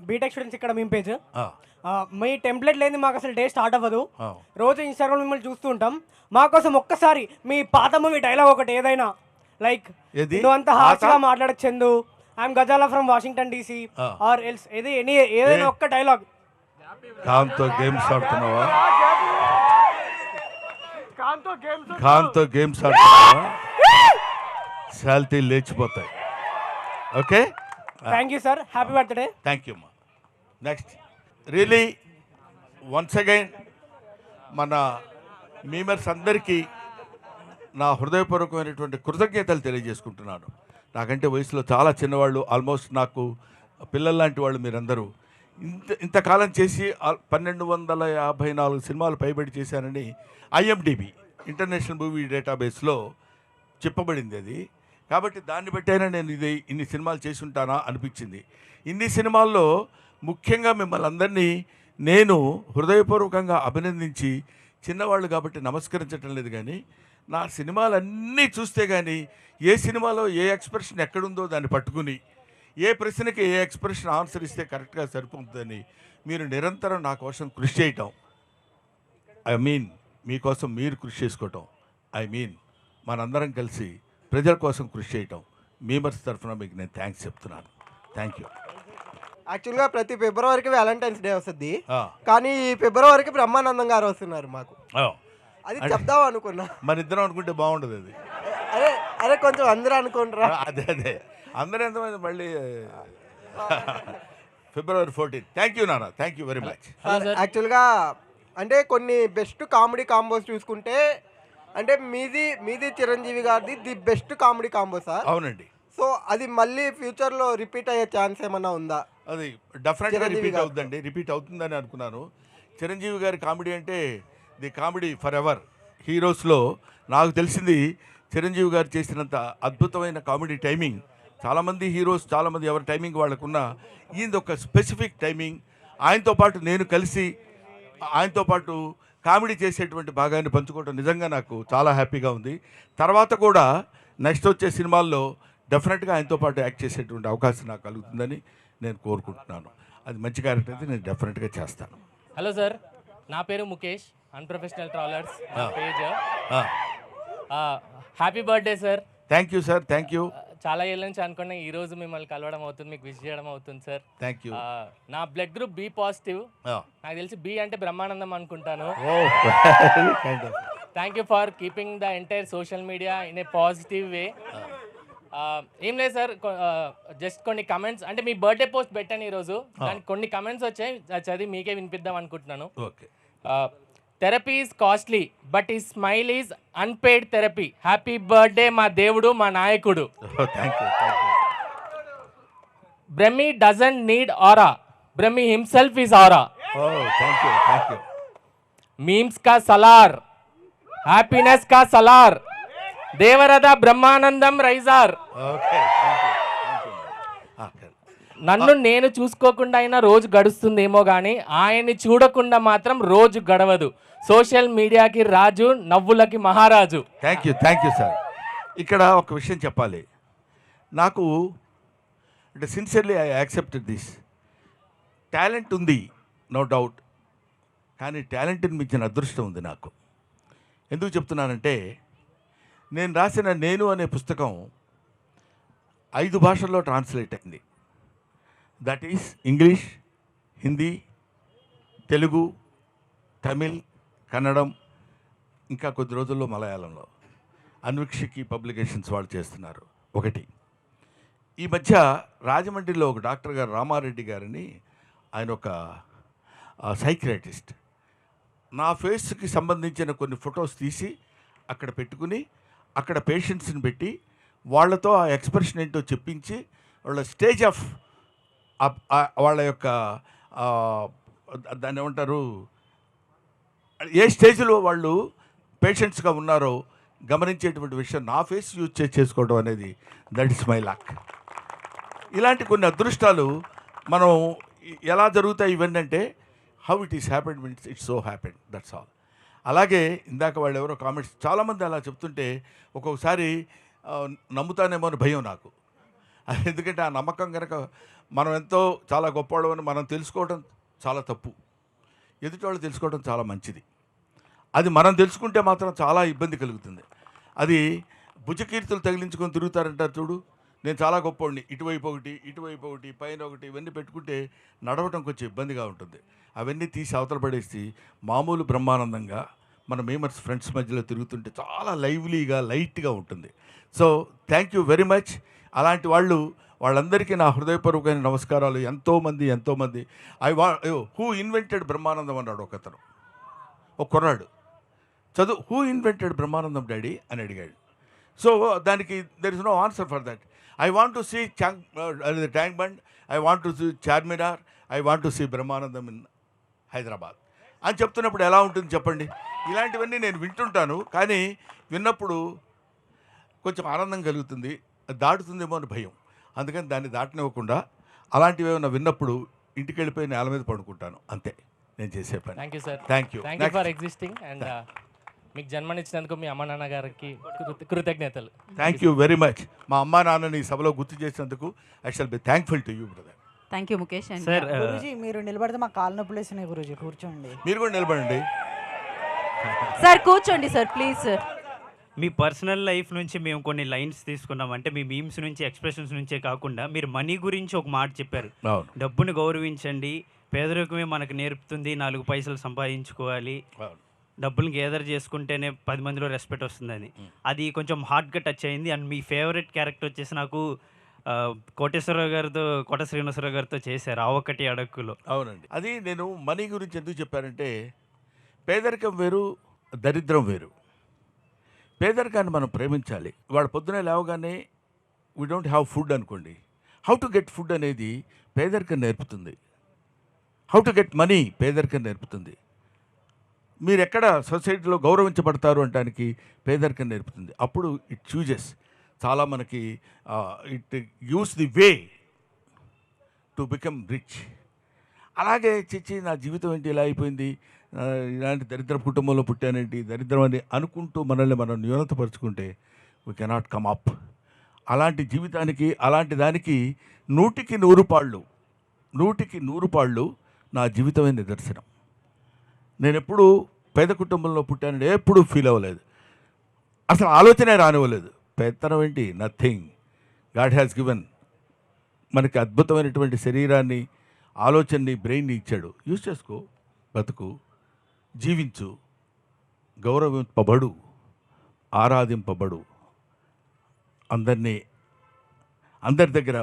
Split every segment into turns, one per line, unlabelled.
BTech students ఇక్కడ మేము page మీ template లేని మాకు అసలు డే స్టార్ట్ అవ్వదు. రోజు ఇన్స్టాగ్రామ్ మిమ్మల్ని చూస్తూ ఉంటాం. మాకోసం ఒక్కసారి మీ పాత మూవీ డైలాగ్ ఒకటి ఏదైనా లైక్ నువ్వు అంత హార్ష్గా మాట్లాడచ్చు Chandu, I'm Gazala from Washington DC or else ఏదైనా ఒక్క డైలాగ్.
ఖాన్తో గేమ్స్ ఆడుతున్నావా? ఖాన్తో గేమ్స్ ఆడుతున్నావా? శాలిటీ లేచిపోతాయి. Okay,
thank you sir, happy birthday.
Thank you అమ్మా. నెక్స్ట్ రియలీ వన్స్ అగైన్ మన మీమర్స్ అందరికీ నా హృదయపూర్వకమైనటువంటి కృతజ్ఞతలు తెలియజేసుకుంటున్నాను. నాకంటే వయసులో చాలా చిన్నవాళ్ళు, ఆల్మోస్ట్ నాకు పిల్లల్లాంటి వాళ్ళు మీరందరూ. ఇంతకాలం చేసి 1254 సినిమాలు పైబడి చేశానని IMDb ఇంటర్నేషనల్ మూవీ డేటాబేస్లో చెప్పబడింది అది. కాబట్టి దాన్ని బట్టి అయినా నేను ఇన్ని సినిమాలు చేసి ఉంటానా అనిపించింది. ఇన్ని సినిమాల్లో ముఖ్యంగా మిమ్మల్ని అందరినీ నేను హృదయపూర్వకంగా అభినందించి, చిన్నవాళ్ళు కాబట్టి నమస్కరించటం లేదు, కానీ నా సినిమాలన్నీ చూస్తే కానీ ఏ సినిమాలో ఏ ఎక్స్ప్రెషన్ ఎక్కడుందో దాన్ని పట్టుకుని ఏ ప్రశ్నకి ఏ ఎక్స్ప్రెషన్ ఆన్సర్ ఇస్తే కరెక్ట్గా సరిపోతుందని మీరు నిరంతరం నా కోసం కృషి చేయటం, మీకోసం మీరు కృషి చేసుకోవటం, మనందరం కలిసి ప్రజల కోసం కృషి చేయటం, మీమర్స్ తరఫున మీకు నేను థ్యాంక్స్ చెప్తున్నాను. Thank you.
యాక్చువల్గా ప్రతి ఫిబ్రవరికి వ్యాలంటైన్స్ డే వస్తుంది, కానీ ఈ ఫిబ్రవరికి బ్రహ్మానందం గారు వస్తున్నారు మాకు. అది చెప్దాం అనుకున్నా.
మన ఇద్దరం అనుకుంటే బాగుండదు అది.
అరే కొంచెం అందరూ అనుకుంటారా?
అదే అందరూ ఎంతమంది మళ్ళీ February 14. థ్యాంక్ యూ నాన్న, థ్యాంక్ యూ వెరీ మచ్.
యాక్చువల్గా అంటే కొన్ని బెస్ట్ కామెడీ కాంబోస్ చూసుకుంటే అంటే మీది చిరంజీవి గారిది the best comedy combo sir.
అవునండి.
సో అది మళ్ళీ ఫ్యూచర్లో రిపీట్ అయ్యే ఛాన్స్ ఏమన్నా ఉందా?
అది డెఫినెట్గా రిపీట్ అవుతుందండి. రిపీట్ అవుతుందని అనుకున్నాను. చిరంజీవి గారి కామెడీ అంటే ది కామెడీ ఫర్ ఎవర్. హీరోస్లో నాకు తెలిసింది చిరంజీవి గారు చేసినంత అద్భుతమైన కామెడీ టైమింగ్ చాలామంది హీరోస్, చాలామంది ఎవరి టైమింగ్ వాళ్ళకున్న, ఈయనది ఒక స్పెసిఫిక్ టైమింగ్. ఆయనతో పాటు నేను కలిసి ఆయనతో పాటు కామెడీ చేసేటువంటి భాగాన్ని పంచుకోవడం నిజంగా నాకు చాలా హ్యాపీగా ఉంది. తర్వాత కూడా నెక్స్ట్ వచ్చే సినిమాల్లో డెఫినెట్గా ఆయనతో పాటు యాక్ట్ చేసేటువంటి అవకాశం నాకు కలుగుతుందని నేను కోరుకుంటున్నాను. అది మంచి క్యారెక్టర్ అయితే నేను డెఫినెట్గా చేస్తాను.
హలో సార్, నా పేరు Mukesh, unprofessional travellers page. Happy birthday sir.
Thank you sir, thank you.
చాలా ఏళ్ళ నుంచి అనుకున్నా ఈ రోజు మిమ్మల్ని కలవడం అవుతుంది, మీకు విష్ చేయడం అవుతుంది సార్.
Thank you.
నా బ్లడ్ గ్రూప్ B పాజిటివ్. నాకు తెలిసి B అంటే బ్రహ్మానందం అనుకుంటాను. Thank you for keeping the entire social media in a positive way. ఏం లేదు సార్, జస్ట్ కొన్ని కమెంట్స్, అంటే మీ బర్త్డే పోస్ట్ పెట్టాను ఈరోజు, దానికి కొన్ని కమెంట్స్ వచ్చాయి, చదివి మీకే వినిపిద్దాం అనుకుంటున్నాను.
Okay.
Therapy is costly but ఈ smile is unpaid therapy. Happy birthday మా దేవుడు, మా నాయకుడు. Brahmi doesn't need aura, Brahmi himself is aura. Memes కా సలార్, హ్యాపీనెస్ కా సలార్, దేవరథ బ్రహ్మానందం రైజార్. నన్ను నేను చూసుకోకుండా అయినా రోజు గడుస్తుందేమో కానీ ఆయన్ని చూడకుండా మాత్రం రోజు గడవదు. సోషల్ మీడియాకి రాజు, నవ్వులకి మహారాజు.
Thank you sir. ఇక్కడ ఒక విషయం చెప్పాలి. నాకు అంటే sincerely I accepted this. Talent ఉంది, నో డౌట్, కానీ టాలెంట్ని మించిన అదృష్టం ఉంది నాకు. ఎందుకు చెప్తున్నానంటే, నేను రాసిన నేను అనే పుస్తకం 5 భాషల్లో ట్రాన్స్లేట్ అయింది. That is English, Hindi, Telugu, Tamil, కన్నడం, ఇంకా కొద్ది రోజుల్లో మలయాళంలో. అన్వీక్షికి పబ్లికేషన్స్ వాళ్ళు చేస్తున్నారు. ఒకటి, ఈ మధ్య రాజమండ్రిలో ఒక డాక్టర్ గారు రామారెడ్డి గారని, ఆయన ఒక సైకియాట్రిస్ట్, నా ఫేస్కి సంబంధించిన కొన్ని ఫొటోస్ తీసి అక్కడ పెట్టుకుని అక్కడ పేషెంట్స్ని పెట్టి వాళ్ళతో ఆ ఎక్స్ప్రెషన్ ఏంటో చెప్పించి వాళ్ళ స్టేజ్ ఆఫ్ వాళ్ళ యొక్క దాన్ని ఏమంటారు, ఏ స్టేజ్లో వాళ్ళు పేషెంట్స్గా ఉన్నారో గమనించేటువంటి విషయం నా ఫేస్ యూజ్ చేసుకోవడం అనేది దట్ ఇస్ మై లక్. ఇలాంటి కొన్ని అదృష్టాలు మనం ఎలా జరుగుతాయి ఇవన్నీ అంటే, how it is happened means it's so happened, that's all. అలాగే ఇందాక వాళ్ళు ఎవరో కామెంట్స్ చాలామంది అలా చెప్తుంటే ఒక్కొక్కసారి నమ్ముతానేమో అని భయం నాకు. ఎందుకంటే ఆ నమ్మకం కనుక మనం ఎంతో చాలా గొప్పవాళ్ళమని మనం తెలుసుకోవడం చాలా తప్పు. ఎదుటివాళ్ళు తెలుసుకోవడం చాలా మంచిది. అది మనం తెలుసుకుంటే మాత్రం చాలా ఇబ్బంది కలుగుతుంది. అది భుజకీర్తులు తగిలించుకొని తిరుగుతారంటారు చూడు, నేను చాలా గొప్పవాడిని, ఇటువైపు ఒకటి పైన ఒకటి ఇవన్నీ పెట్టుకుంటే నడవటం కొంచెం ఇబ్బందిగా ఉంటుంది. అవన్నీ తీసి అవతల పడేసి మామూలు బ్రహ్మానందంగా మన మేమర్స్ ఫ్రెండ్స్ మధ్యలో తిరుగుతుంటే చాలా లైవ్లీగా లైట్గా ఉంటుంది. So thank you very much. అలాంటి వాళ్ళందరికీ నా హృదయపూర్వకమైన నమస్కారాలు. ఎంతోమంది హూ ఇన్వెంటెడ్ బ్రహ్మానందం అన్నాడు ఒకతను, ఒక కుర్రాడు చదువు, హూ ఇన్వెంటెడ్ బ్రహ్మానందం డాడీ అని అడిగాడు. సో దానికి there is no answer for that. I want to see Tank Bund, I want to see Charminar, I want to see Brahmanandam in Hyderabad అని చెప్తున్నప్పుడు ఎలా ఉంటుంది చెప్పండి? ఇలాంటివన్నీ నేను వింటుంటాను, కానీ విన్నప్పుడు కొంచెం ఆనందం కలుగుతుంది. దాటుతుందేమో అని భయం. అందుకని దాన్ని దాటనివ్వకుండా అలాంటివి ఏమైనా విన్నప్పుడు ఇంటికి వెళ్ళిపోయి నేల మీద పడుకుంటాను. అంతే నేను చేసే పని.
Thank you sir.
Thank you
for existing and మీకు జన్మనిచ్చినందుకు మీ అమ్మ నాన్న గారికి కృతజ్ఞతలు.
Thank you very much. మా అమ్మా నాన్నని సభలో గుర్తు చేసినందుకు I shall be thankful to you brother.
Thank you Mukesh.
Sir Guruji మీరు నిలబడితే మా కాళ్ళ నొప్పులు వేసినాయి గురూజీ, కూర్చోండి.
మీరు కూడా నిలబడండి
సార్ కూర్చోండి sir please sir.
Me personal life నుంచి మేము కొన్ని లైన్స్ తీసుకున్నాం. అంటే మీ మీమ్స్ నుంచి, ఎక్స్ప్రెషన్స్ నుంచే కాకుండా మీరు మనీ గురించి ఒక మాట చెప్పారు.
అవును.
డబ్బుని గౌరవించండి, పేదరికమే మనకు నేర్పుతుంది, 4 పైసలు సంపాదించుకోవాలి, డబ్బులు గేదర్ చేసుకుంటేనే 10 మందిలో రెస్పెక్ట్ వస్తుందని. అది కొంచెం హార్ట్గా టచ్ అయింది. అండ్ మీ ఫేవరెట్ క్యారెక్టర్ వచ్చేసి నాకు కోట శ్రీనివాసరావు గారితో చేశారు ఆ ఒక్కటి అడక్కులో.
అవునండి. అది నేను మనీ గురించి ఎందుకు చెప్పానంటే, పేదరికం వేరు, దరిద్రం వేరు. పేదరికాన్ని మనం ప్రేమించాలి. వాడు పొద్దునే లేవగానే వీ డోంట్ హ్యావ్ ఫుడ్ అనుకోండి, హౌ టు గెట్ ఫుడ్ అనేది పేదరికం నేర్పుతుంది. హౌ టు గెట్ మనీ పేదరికం నేర్పుతుంది. మీరు ఎక్కడ సొసైటీలో గౌరవించబడతారు అనడానికి పేదరికం నేర్పుతుంది. అప్పుడు ఇట్ చూజెస్ చాలా మనకి it gives the way to become rich. అలాగే చిచ్చి నా జీవితం ఏంటి ఇలా అయిపోయింది, ఇలాంటి దరిద్ర కుటుంబంలో పుట్టానేంటి, దరిద్రం అని అనుకుంటూ మనల్ని మనం న్యూనతపరుచుకుంటే వీ కెనాట్ కమ్ అప్. అలాంటి జీవితానికి, అలాంటి దానికి 100కి 100 పాళ్ళు నా జీవితమే నిదర్శనం. నేను ఎప్పుడూ పేద కుటుంబంలో పుట్టానని ఎప్పుడూ ఫీల్ అవ్వలేదు. అసలు ఆలోచనే రానివ్వలేదు. పెత్తనం ఏంటి, నథింగ్. గాడ్ హ్యాస్ గివెన్ మనకి అద్భుతమైనటువంటి శరీరాన్ని, ఆలోచనని, బ్రెయిన్ని ఇచ్చాడు. యూజ్ చేసుకో, బతుకు, జీవించు, గౌరవింపబడు, ఆరాధింపబడు, అందరి దగ్గర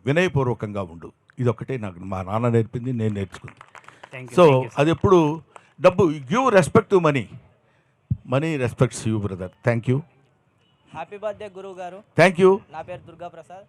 వినయపూర్వకంగా ఉండు. ఇదొక్కటే నాకు మా నాన్న నేర్పింది, నేను నేర్చుకుంది. సో అది ఎప్పుడు డబ్బు, give respect to money respects you brother. Thank you.
Happy birthday గురువు గారు.
Thank you.
నా పేరు దుర్గా ప్రసాద్.